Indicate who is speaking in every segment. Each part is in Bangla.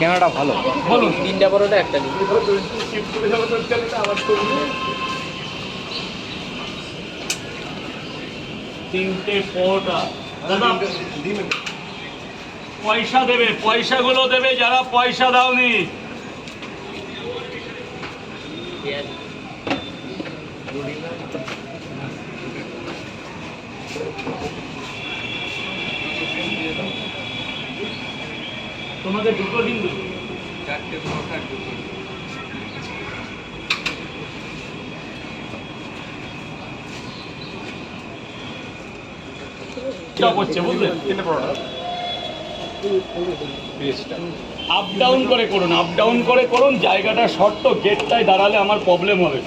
Speaker 1: ক্যামেরাটা ভালো।
Speaker 2: বলুন 3টা পরোটা একটা দিন।
Speaker 3: তিনটে পরোটা দাদা পয়সা দেবে, পয়সাগুলো দেবে যারা পয়সা দাওনি। তোমাদের দুটো ডিম দেবো। করছে বুঝলেন, আপ ডাউন করে করুন, আপ ডাউন করে করুন। জায়গাটা শর্ট তো, গেটটায় দাঁড়ালে আমার প্রবলেম হবে।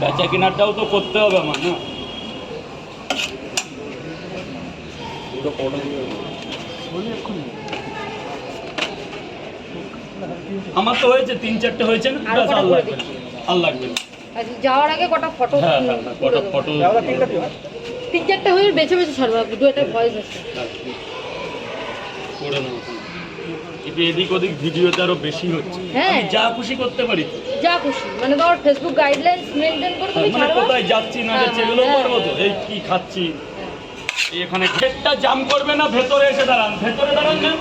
Speaker 3: বেচা কেনারটাও তো করতে হবে আমার, না? আমার তো হয়েছে 3-4টে হয়েছে না, আর লাগবে না, আর লাগবে না।
Speaker 4: যাওয়ার আগে কটা ফটো,
Speaker 3: হ্যাঁ হ্যাঁ, কটা ফটো
Speaker 4: 3-4টা হয়ে বেছে বেছে ছাড়বো, দু একটা ভয়েস আছে
Speaker 3: করে নাও। কিন্তু এদিক ওদিক ভিডিওতে আরো বেশি হচ্ছে।
Speaker 4: হ্যাঁ।
Speaker 3: আমি যা খুশি করতে পারি তো।
Speaker 4: যা খুশি, মানে ধর ফেসবুক গাইডলাইন্স মেইনটেইন করে তুমি
Speaker 3: মানে
Speaker 4: ছাড়বা।
Speaker 3: কোথায় যাচ্ছি না যাচ্ছি এগুলো করবো তো। এই কি খাচ্ছি, এই এখানে গেটটা জাম করবে না, ভেতরে এসে দাঁড়ান, ভেতরে দাঁড়ান না।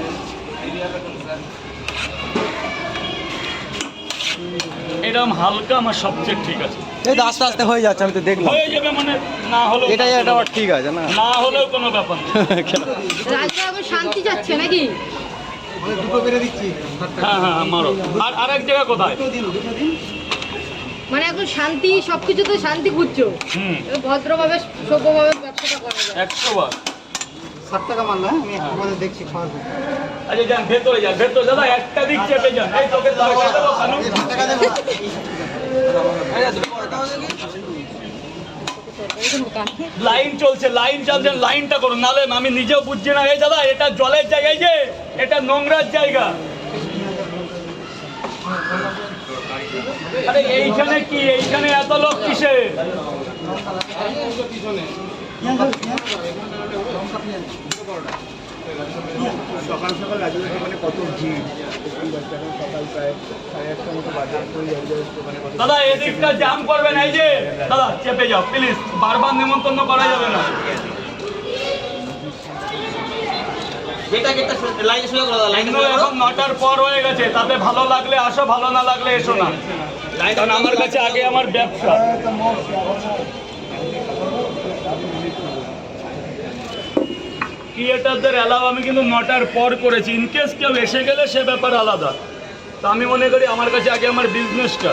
Speaker 3: এরকম হালকা আমার সবচেয়ে ঠিক আছে।
Speaker 1: এই তো আস্তে আস্তে হয়ে যাচ্ছে, আমি তো দেখলাম।
Speaker 3: হয়ে যাবে মানে না হলেও
Speaker 1: এটাই এটা আবার ঠিক আছে না?
Speaker 3: না হলেও কোনো ব্যাপার না।
Speaker 4: রাজা এখন শান্তি যাচ্ছে নাকি?
Speaker 3: হ্যাঁ হ্যাঁ আমারও। আর আরেক জায়গা কোথায়?
Speaker 4: মানে এখন শান্তি, সবকিছুতে শান্তি খুঁজছো।
Speaker 3: হুম,
Speaker 4: ভদ্রভাবে সভ্যভাবে ব্যবসাটা করা যায়।
Speaker 3: 100 বার।
Speaker 5: 7 টাকা মাল না, আমি একটু দেখছি খাওয়ার।
Speaker 3: আচ্ছা যান ভেতরে যান, ভেতরে দাদা একটা দিক চেপে যান। এই তোকে তাড়া দেবো খানু। লাইন চলছে, লাইন চলছে, লাইনটা করুন, নাহলে আমি নিজেও বুঝছি না। এই দাদা এটা জলের জায়গায়, যে এটা নোংরার জায়গা। আরে এইখানে কি, এইখানে এত লোক কিসে?
Speaker 5: সকাল সকাল রাজু দোকানে কত ভিড়, সকাল প্রায় 8:30টার মতো বাজার করে
Speaker 3: দাদা এদিকটা জাম করবেন। এই যে দাদা চেপে যাও প্লিজ, বারবার নেমন্তন্ন করা যাবে না। এখন 9টার পর হয়ে গেছে, তাতে ভালো লাগলে আসো, ভালো না লাগলে এসো না। কারণ আমার কাছে আগে আমার ব্যবসা। ক্রিয়েটারদের অ্যালাউ আমি কিন্তু 9টার পর করেছি। ইনকেস কেউ এসে গেলে সে ব্যাপার আলাদা। তো আমি মনে করি আমার কাছে আগে আমার বিজনেসটা